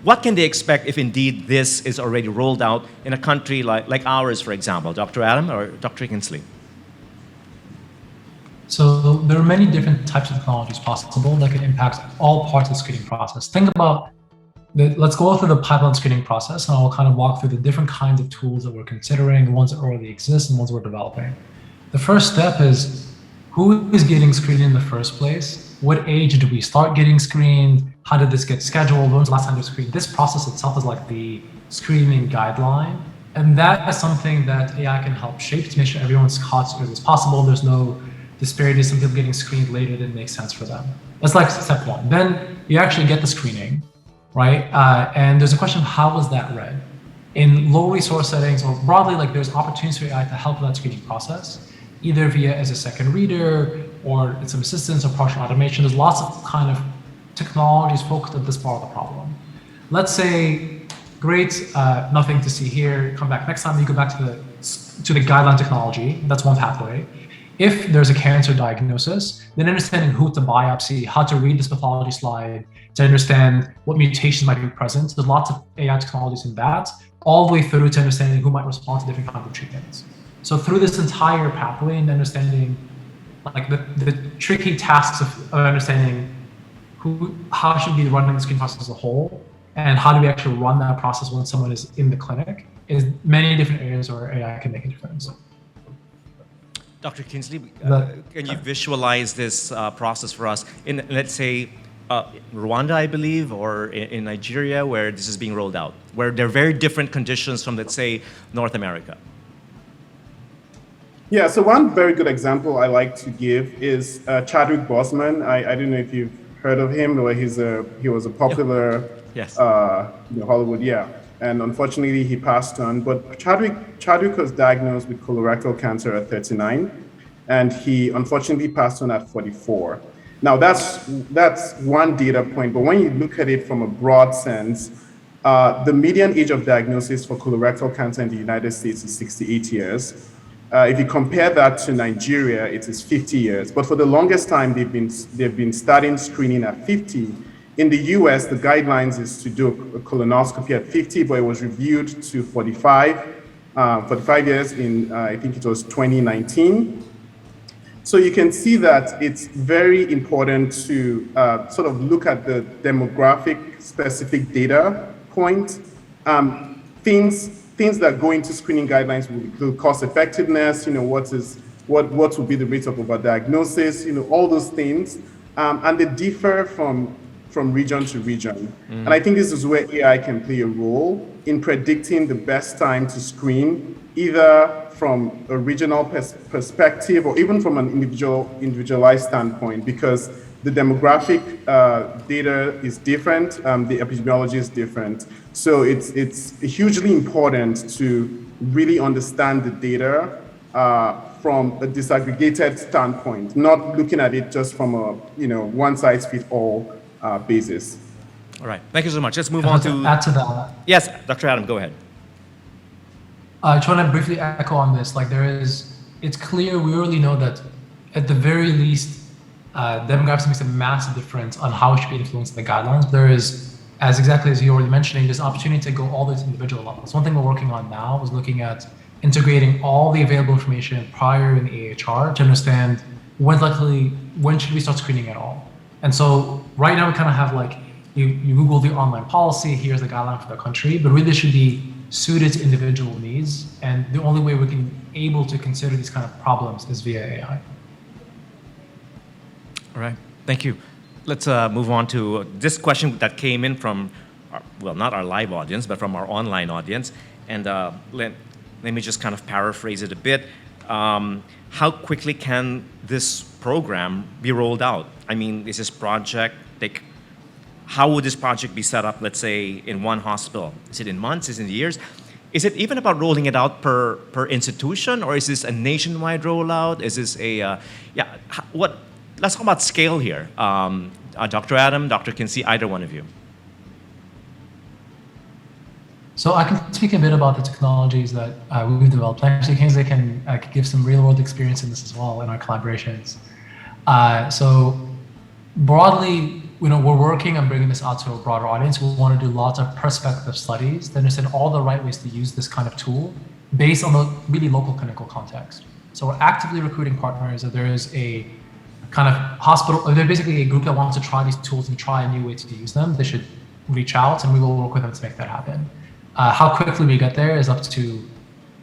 what can they expect if indeed this is already rolled out in a country like ours, for example? Dr. Adam or Dr. Kingsley? So there are many different types of technologies possible that can impact all parts of the screening process. Think about, let's go through the pipeline screening process, and I'll kind of walk through the different kinds of tools that we're considering, the ones that already exist and the ones we're developing. The first step is, who is getting screened in the first place? What age did we start getting screened? How did this get scheduled? When was the last time they were screened? This process itself is like the screening guideline. And that is something that AI can help shape to make sure everyone's caught as early as possible. There's no disparities, some people getting screened later didn't make sense for them. That's like step one. Then you actually get the screening, right? And there's a question, how was that read? In low resource settings, or broadly, like there's opportunities for AI to help with that screening process, either via as a second reader, or some assistance or partial automation. There's lots of kind of technologies focused on this part of the problem. Let's say, great, nothing to see here, come back next time, you go back to the guideline technology. That's one pathway. If there's a cancer diagnosis, then understanding who to biopsy, how to read this pathology slide, to understand what mutations might be present. There's lots of AI technologies in that, all the way through to understanding who might respond to different kinds of treatments. So through this entire pathway and understanding like the tricky tasks of understanding how should be running the screening process as a whole, and how do we actually run that process when someone is in the clinic, is many different areas where AI can make a difference. Dr. Kingsley, can you visualize this process for us in, let's say, Rwanda, I believe, or in Nigeria, where this is being rolled out, where there are very different conditions from, let's say, North America? Yeah, so one very good example I like to give is Chadwick Boseman. I don't know if you've heard of him, or he was a popular yes. Hollywood, yeah. And unfortunately, he passed on. But Chadwick was diagnosed with colorectal cancer at 39, and he unfortunately passed on at 44. Now, that's one data point, but when you look at it from a broad sense, the median age of diagnosis for colorectal cancer in the United States is 68 years. If you compare that to Nigeria, it is 50 years. But for the longest time, they've been starting screening at 50. In the US, the guidelines is to do a colonoscopy at 50, but it was reviewed to 45 years in, I think it was 2019. So you can see that it's very important to sort of look at the demographic specific data point. Things that go into screening guidelines will include cost effectiveness, what will be the rate of overdiagnosis, all those things. And they differ from region to region. And I think this is where AI can play a role in predicting the best time to screen, either from a regional perspective or even from an individualized standpoint, because the demographic data is different, the epidemiology is different. So it's hugely important to really understand the data from a disaggregated standpoint, not looking at it just from a one size fits all basis. All right. Thank you so much. Let's move on to add to that. Yes, Dr. Adam, go ahead. I just want to briefly echo on this. Like it's clear, we already know that at the very least, demographics makes a massive difference on how it should be influencing the guidelines. There is, exactly as you already mentioning, there's an opportunity to go all the way to individual levels. One thing we're working on now is looking at integrating all the available information prior in the AHR to understand when should we start screening at all. And so right now we kind of have like, you Google the online policy, here's the guideline for the country, but really should be suited to individual needs. And the only way we can able to consider these kind of problems is via AI. All right, thank you. Let's move on to this question that came in from, not our live audience, but from our online audience. And let me just kind of paraphrase it a bit. How quickly can this program be rolled out? I mean, is this project, how would this project be set up, let's say, in one hospital? Is it in months, is it in years? Is it even about rolling it out per institution, or is this a nationwide rollout? Is this let's talk about scale here. Dr. Adam, Dr. Kingsley, either one of you. So I can speak a bit about the technologies that we've developed. Actually, Kingsley can give some real-world experience in this as well in our collaborations. So broadly, we're working on bringing this out to a broader audience. We want to do lots of prospective studies to understand all the right ways to use this kind of tool based on the really local clinical context. So we're actively recruiting partners. There is a kind of hospital, there's basically a group that wants to try these tools and try a new way to use them. They should reach out and we will work with them to make that happen. How quickly we get there is up to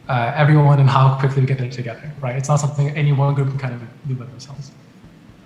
everyone and how quickly we get there together, right? It's not something any one group can kind of do by themselves.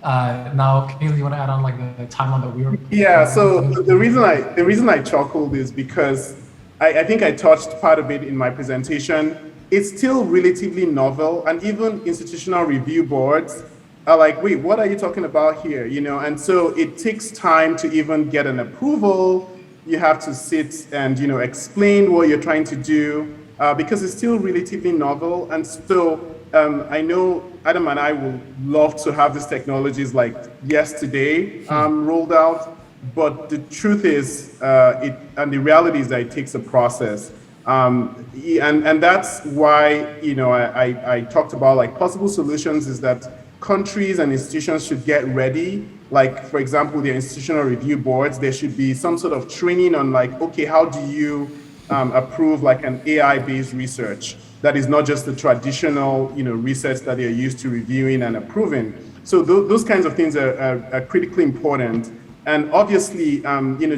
Now, Kingsley, you want to add on like the timeline that we were? Yeah. So the reason I chuckled is because I think I touched part of it in my presentation. It's still relatively novel, and even institutional review boards are like, wait, what are you talking about here? And so it takes time to even get an approval. You have to sit and explain what you're trying to do because it's still relatively novel. And so I know Adam and I will love to have these technologies like yesterday rolled out, but the truth is, and the reality is that it takes a process. And that's why I talked about like possible solutions is that countries and institutions should get ready. Like, for example, the institutional review boards, there should be some sort of training on like, okay, how do you approve like an AI-based research that is not just the traditional, research that they're used to reviewing and approving. So those kinds of things are critically important. And obviously,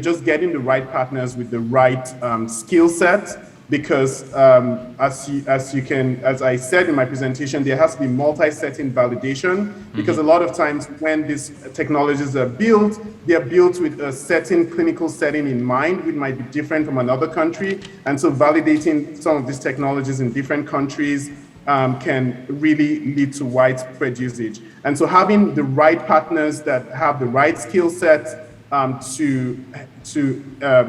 just getting the right partners with the right skill set, because as I said in my presentation, there has to be multi-setting validation, because a lot of times when these technologies are built, they are built with a certain clinical setting in mind, which might be different from another country. And so validating some of these technologies in different countries can really lead to widespread usage. And so having the right partners that have the right skill set to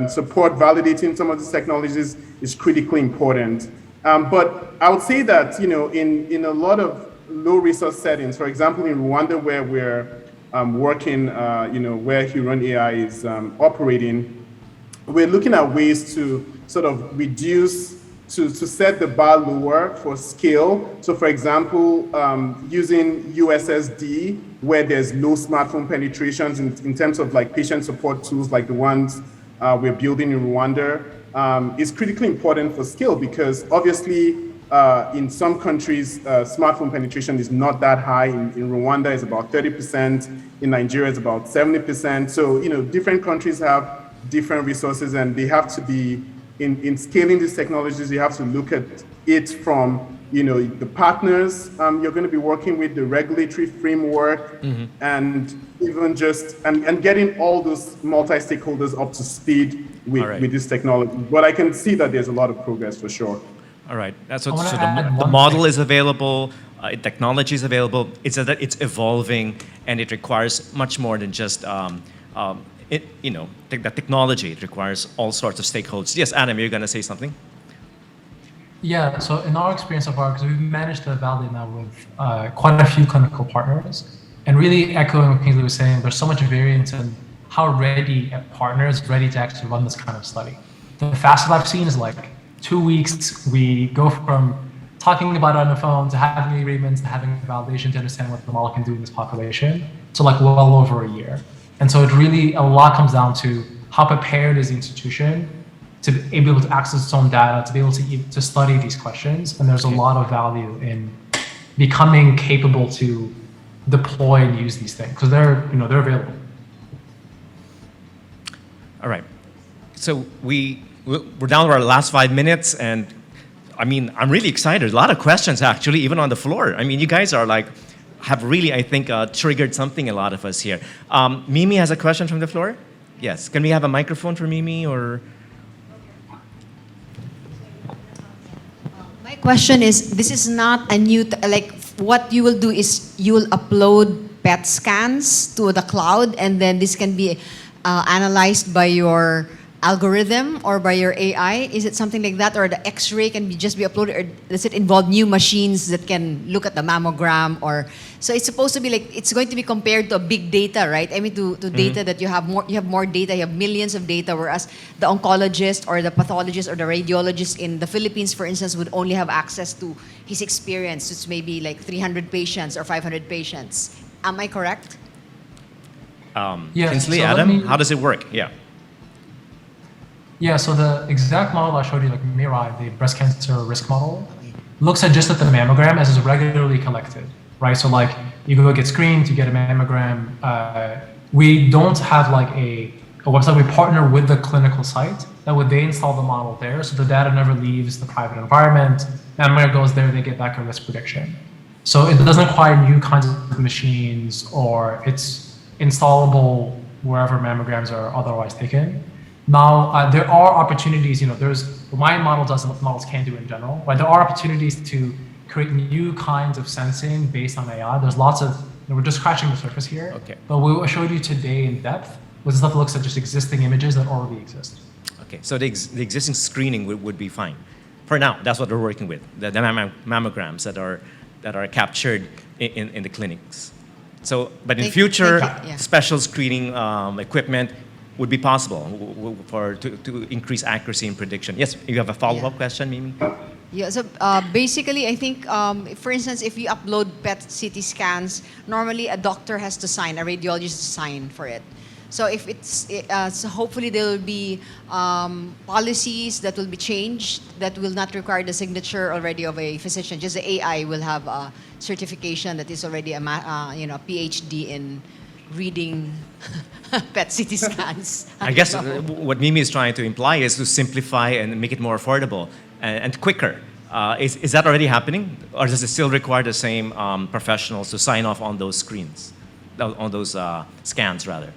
support validating some of these technologies is critically important. But I would say that, in a lot of low resource settings, for example, in Rwanda, where we're working, where Hurone AI is operating, we're looking at ways to sort of reduce, to set the bar lower for scale. So for example, using U.S.A, where there's low smartphone penetrations in terms of like patient support tools like the ones we're building in Rwanda, is critically important for scale, because obviously in some countries, smartphone penetration is not that high. In Rwanda, it's about 30%. In Nigeria, it's about 70%. So, different countries have different resources, and they have to be, in scaling these technologies, you have to look at it from, the partners you're going to be working with, the regulatory framework, and even just, and getting all those multi-stakeholders up to speed with this technology. But I can see that there's a lot of progress for sure. All right. So the model is available, technology is available. It's that it's evolving, and it requires much more than just the technology. It requires all sorts of stakeholders. Yes, Adam, you're going to say something? Yeah. So in our experience so far, because we've managed to validate now with quite a few clinical partners, and really echoing what Kingsley was saying, there's so much variance in how ready a partner is ready to actually run this kind of study. The fastest I've seen is like 2 weeks. We go from talking about it on the phone to having agreements to having validation to understand what the model can do in this population. So like well over a year. And so it really, a lot comes down to how prepared is the institution to be able to access its own data, to be able to study these questions. And there's a lot of value in becoming capable to deploy and use these things because they're available. All right. So we're down to our last 5 minutes, and I mean, I'm really excited. A lot of questions actually, even on the floor. I mean, you guys are like, have really, I think, triggered something a lot of us here. Mimi has a question from the floor? Yes. Can we have a microphone for Mimi or? My question is, this is not a new, like what you will do is you will upload PET scans to the cloud and then this can be analyzed by your algorithm or by your AI? Is it something like that, or the X-ray can just be uploaded, or does it involve new machines that can look at the mammogram? Or so it's supposed to be like it's going to be compared to a big data, right? I mean, to data that you have more data, you have millions of data, whereas the oncologist or the pathologist or the radiologist in the Philippines, for instance, would only have access to his experience. It's maybe like 300 patients or 500 patients. Am I correct? Yeah, Kingsley, so Adam, how does it work? Yeah. Yeah, so the exact model I showed you, like Mirai, the breast cancer risk model, looks at just at the mammogram as is regularly collected, right? So like you go get screened, you get a mammogram. We don't have like a website. We partner with the clinical site. That would they install the model there, so the data never leaves the private environment. Mammogram goes there, they get back a risk prediction. So it doesn't require new kinds of machines, or it's installable wherever mammograms are otherwise taken. Now, there are opportunities, my model does what models can do in general, but there are opportunities to create new kinds of sensing based on AI. There's lots of, we're just scratching the surface here. Okay. But what we showed you today in depth was stuff that looks at just existing images that already exist. Okay, so the existing screening would be fine. For now, that's what we're working with, the mammograms that are captured in the clinics. So, but in future, special screening equipment would be possible to increase accuracy in prediction. Yes, you have a follow-up question, Mimi? Yeah, so basically, I think, for instance, if you upload PET CT scans, normally a doctor has to sign, a radiologist to sign for it. So if so hopefully there will be policies that will be changed that will not require the signature already of a physician. Just the AI will have a certification that is already a PhD in reading PET CT scans. I guess what Mimi is trying to imply is to simplify and make it more affordable and quicker. Is that already happening, or does it still require the same professionals to sign off on those screens, on those scans rather?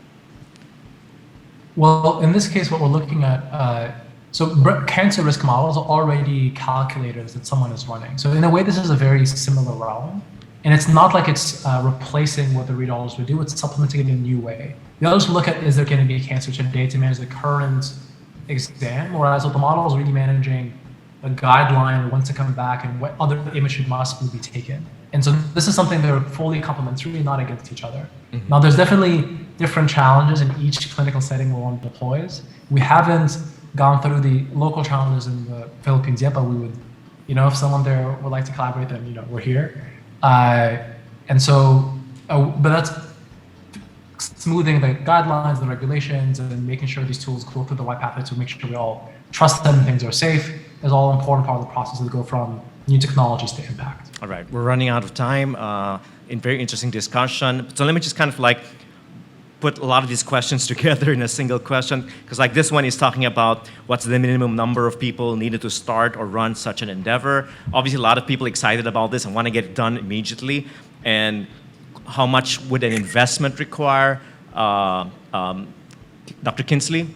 Well, in this case, what we're looking at, so cancer risk models are already calculators that someone is running. So in a way, this is a very similar realm. And it's not like it's replacing what the radiologist would do, it's supplementing it in a new way. The others look at, is there going to be cancer today to manage the current exam, whereas what the model is really managing a guideline when to come back and what other imaging must be taken. And so this is something that are fully complementary, not against each other. Mm-hmm. Now, there's definitely different challenges in each clinical setting where one deploys. We haven't gone through the local challenges in the Philippines yet, but we would, if someone there would like to collaborate, then, we're here. And so, but that's smoothing the guidelines, the regulations, and making sure these tools go through the right pathway to make sure we all trust them and things are safe is all an important part of the process to go from new technologies to impact. All right, we're running out of time. In very interesting discussion. So let me just kind of like put a lot of these questions together in a single question, because like this one is talking about what's the minimum number of people needed to start or run such an endeavor. Obviously, a lot of people excited about this and want to get it done immediately. And how much would an investment require? Dr. Kingsley?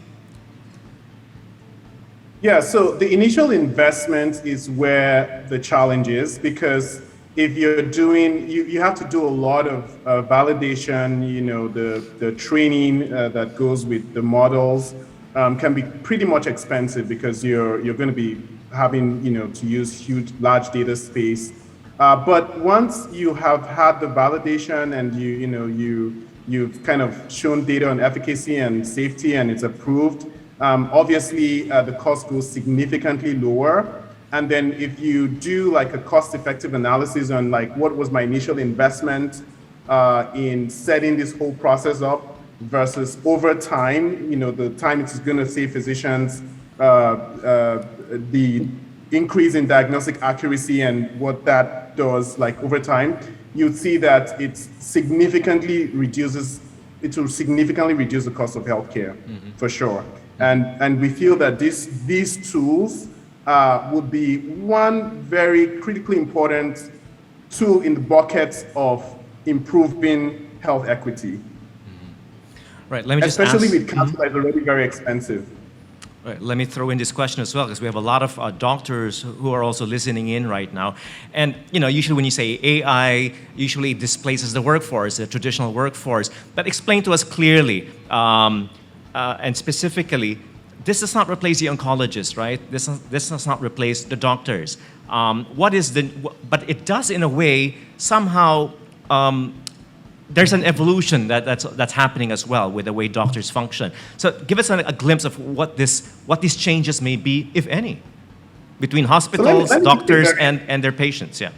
Yeah, so the initial investment is where the challenge is, because if you're doing, you have to do a lot of validation, the training that goes with the models can be pretty much expensive because you're going to be having, to use large data space. But once you have had the validation and you've kind of shown data on efficacy and safety and it's approved, obviously the cost goes significantly lower. And then if you do like a cost-effective analysis on like what was my initial investment in setting this whole process up versus over time, the time it is going to save physicians, the increase in diagnostic accuracy and what that does like over time, you'd see that it will significantly reduce the cost of healthcare, for sure. And we feel that these tools would be one very critically important tool in the bucket of improving health equity. Right, let me just especially ask, with cancer that is already very expensive. Right, let me throw in this question as well, because we have a lot of doctors who are also listening in right now. And usually when you say AI, usually it displaces the workforce, the traditional workforce. But explain to us clearly and specifically, this does not replace the oncologist, right? This does not replace the doctors. But it does in a way somehow. There's an evolution that's happening as well with the way doctors function. So give us a glimpse of what these changes may be, if any, between hospitals, doctors, and their patients. Yeah.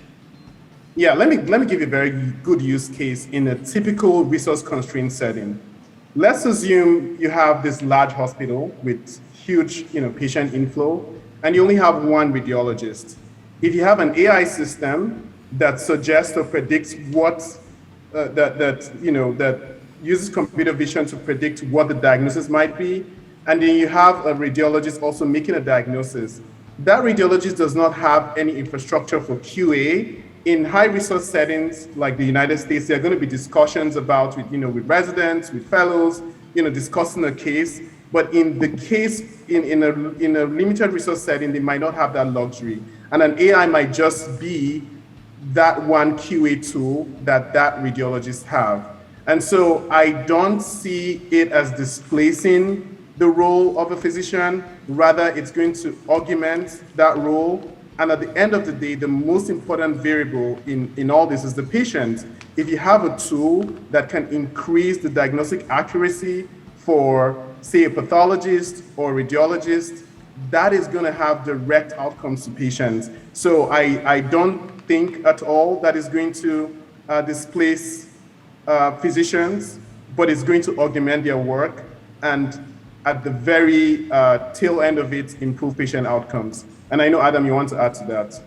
Yeah. Let me give you a very good use case in a typical resource-constrained setting. Let's assume you have this large hospital with huge, patient inflow, and you only have one radiologist. If you have an AI system that suggests or predicts what that uses computer vision to predict what the diagnosis might be, and then you have a radiologist also making a diagnosis. That radiologist does not have any infrastructure for QA. In high resource settings like the United States, there are going to be discussions about with residents, with fellows, discussing a case. But in the case in a limited resource setting, they might not have that luxury, and an AI might just be that one QA tool that radiologists have. And so I don't see it as displacing the role of a physician. Rather, it's going to augment that role. And at the end of the day, the most important variable in all this is the patient. If you have a tool that can increase the diagnostic accuracy for, say, a pathologist or radiologist, that is going to have direct outcomes to patients. So I don't think at all that is going to displace physicians, but it's going to augment their work and at the very tail end of it, improve patient outcomes. And I know, Adam, you want to add to that.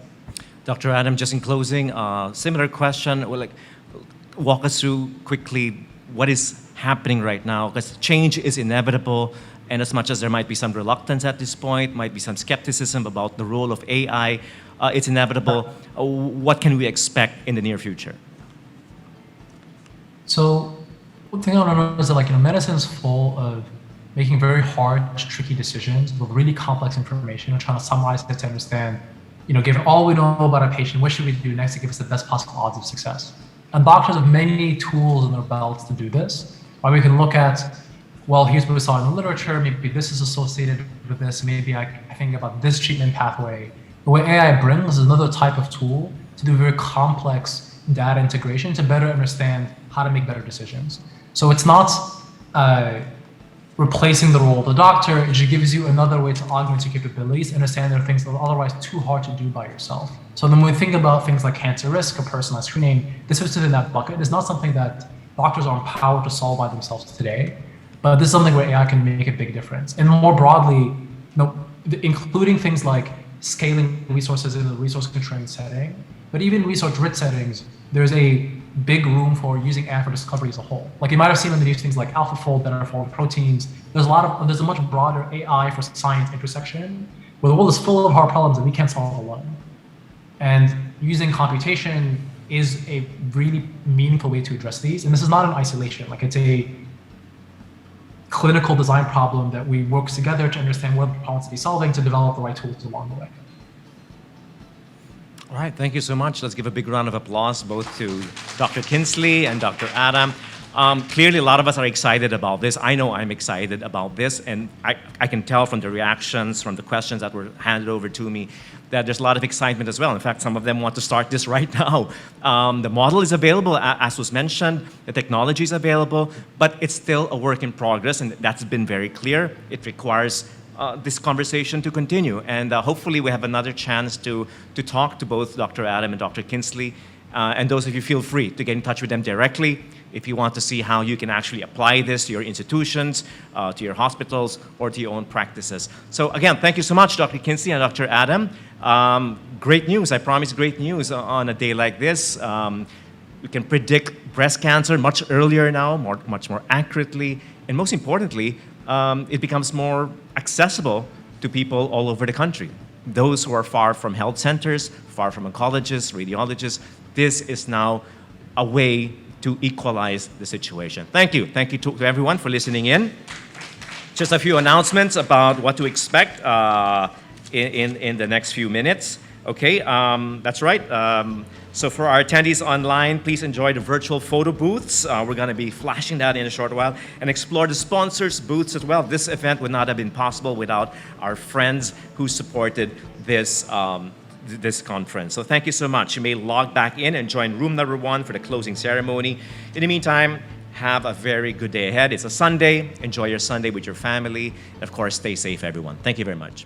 Dr. Adam, just in closing, similar question. Walk us through quickly what is happening right now, because change is inevitable. And as much as there might be some reluctance at this point, might be some skepticism about the role of AI, it's inevitable. What can we expect in the near future? So one thing I want to know is that medicine is full of making very hard, tricky decisions with really complex information and trying to summarize it to understand, given all we know about a patient, what should we do next to give us the best possible odds of success? And doctors have many tools in their belts to do this. Why we can look at, well, here's what we saw in the literature, maybe this is associated with this, maybe I think about this treatment pathway. The way AI brings is another type of tool to do very complex data integration to better understand how to make better decisions. So it's not replacing the role of the doctor, it just gives you another way to augment your capabilities, understand there are things that are otherwise too hard to do by yourself. So then when we think about things like cancer risk or personalized screening, this fits in that bucket. It's not something that doctors are empowered to solve by themselves today, but this is something where AI can make a big difference. And more broadly, including things like scaling resources in a resource-constrained setting, but even research-rich settings, there's a big room for using AI for discovery as a whole. Like you might have seen on the news things like AlphaFold that are for proteins. There's a much broader AI for science intersection where the world is full of hard problems that we can't solve alone. And using computation is a really meaningful way to address these. And this is not in isolation. Like it's a clinical design problem that we work together to understand what problems to be solving to develop the right tools along the way. All right, thank you so much. Let's give a big round of applause both to Dr. Kingsley and Dr. Adam. Clearly, a lot of us are excited about this. I know I'm excited about this, and I can tell from the reactions, from the questions that were handed over to me, that there's a lot of excitement as well. In fact, some of them want to start this right now. The model is available, as was mentioned, the technology is available, but it's still a work in progress, and that's been very clear. It requires this conversation to continue, and hopefully we have another chance to talk to both Dr. Adam and Dr. Kingsley, and those of you feel free to get in touch with them directly if you want to see how you can actually apply this to your institutions, to your hospitals, or to your own practices. So again, thank you so much, Dr. Kingsley and Dr. Adam. Great news, I promise great news on a day like this. We can predict breast cancer much earlier now, much more accurately, and most importantly, it becomes more accessible to people all over the country. Those who are far from health centers, far from oncologists, radiologists, this is now a way to equalize the situation. Thank you. Thank you to everyone for listening in. Just a few announcements about what to expect in the next few minutes. Okay, that's right. So for our attendees online, please enjoy the virtual photo booths. We're going to be flashing that in a short while, and explore the sponsors' booths as well. This event would not have been possible without our friends who supported this this conference. So thank you so much. You may log back in and join room number 1 for the closing ceremony. In the meantime, have a very good day ahead. It's a Sunday. Enjoy your Sunday with your family. And of course, stay safe, everyone. Thank you very much.